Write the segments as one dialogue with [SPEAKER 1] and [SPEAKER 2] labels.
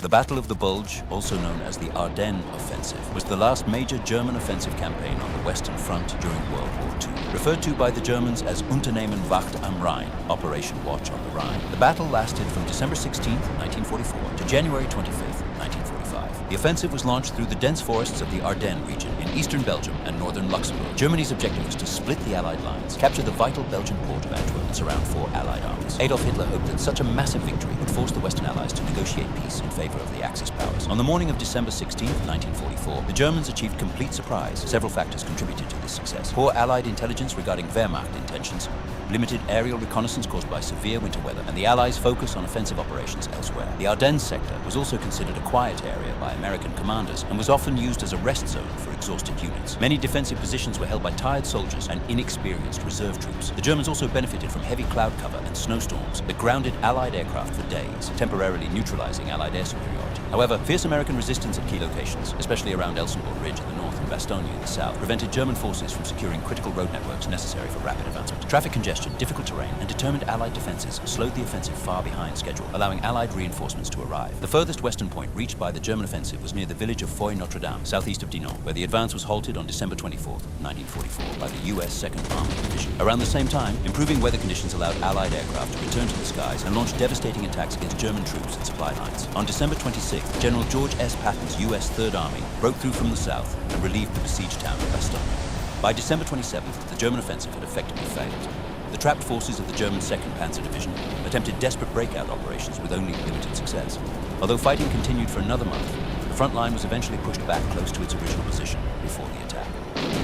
[SPEAKER 1] The Battle of the Bulge, also known as the Ardennes Offensive, was the last major German offensive campaign on the Western Front during World War II. Referred to by the Germans as Unternehmen Wacht am Rhein, Operation Watch on the Rhine. The battle lasted from December 16, 1944 to January 25, 1945. The offensive was launched through the dense forests of the Ardennes region in eastern Belgium and northern Luxembourg. Germany's objective was to split the Allied lines, capture the vital Belgian port of Antwerp, and surround 4 Allied armies. Adolf Hitler hoped that such a massive victory would force the Western Allies to negotiate peace in favor of the Axis powers. On the morning of December 16, 1944, the Germans achieved complete surprise. Several factors contributed to this success. Poor Allied intelligence regarding Wehrmacht intentions, limited aerial reconnaissance caused by severe winter weather, and the Allies' focus on offensive operations elsewhere. The Ardennes sector was also considered a quiet area by American commanders and was often used as a rest zone for exhausted units. Many defensive positions were held by tired soldiers and inexperienced reserve troops. The Germans also benefited from heavy cloud cover and snowstorms that grounded Allied aircraft for days, temporarily neutralizing Allied air superiority. However, fierce American resistance at key locations, especially around Elsenburg Ridge in the north and Bastogne in the south, prevented German forces from securing critical road networks necessary for rapid advancement. Traffic congestion, difficult terrain, and determined Allied defenses slowed the offensive far behind schedule, allowing Allied reinforcements to arrive. The furthest western point reached by the German offensive was near the village of Foy-Notre-Dame, southeast of Dinant, where the advance was halted on December 24, 1944, by the U.S. 2nd Army Division. Around the same time, improving weather conditions allowed Allied aircraft to return to the skies and launch devastating attacks against German troops and supply lines. On December 26, General George S. Patton's U.S. 3rd Army broke through from the south and relieved the besieged town of Bastogne. By December 27th, the German offensive had effectively failed. The trapped forces of the German 2nd Panzer Division attempted desperate breakout operations with only limited success. Although fighting continued for another month, the front line was eventually pushed back close to its original position before the attack.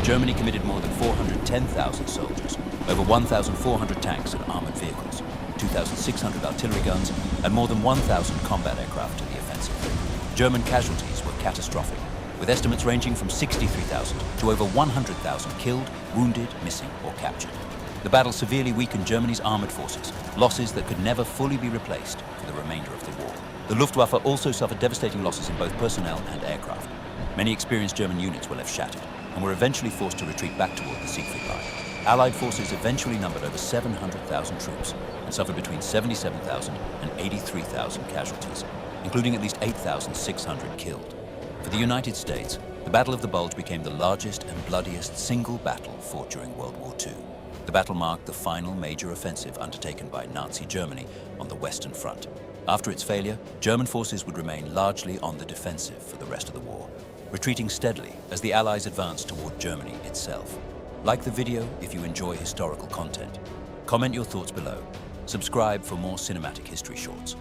[SPEAKER 1] Germany committed more than 410,000 soldiers, over 1,400 tanks and armored vehicles, 2,600 artillery guns, and more than 1,000 combat aircraft to the offensive. German casualties were catastrophic, with estimates ranging from 63,000 to over 100,000 killed, wounded, missing, or captured. The battle severely weakened Germany's armored forces, losses that could never fully be replaced for the remainder of the war. The Luftwaffe also suffered devastating losses in both personnel and aircraft. Many experienced German units were left shattered and were eventually forced to retreat back toward the Siegfried Line. Allied forces eventually numbered over 700,000 troops and suffered between 77,000 and 83,000 casualties, including at least 8,600 killed. For the United States, the Battle of the Bulge became the largest and bloodiest single battle fought during World War II. The battle marked the final major offensive undertaken by Nazi Germany on the Western Front. After its failure, German forces would remain largely on the defensive for the rest of the war, retreating steadily as the Allies advanced toward Germany itself. Like the video if you enjoy historical content. Comment your thoughts below. Subscribe for more cinematic history shorts.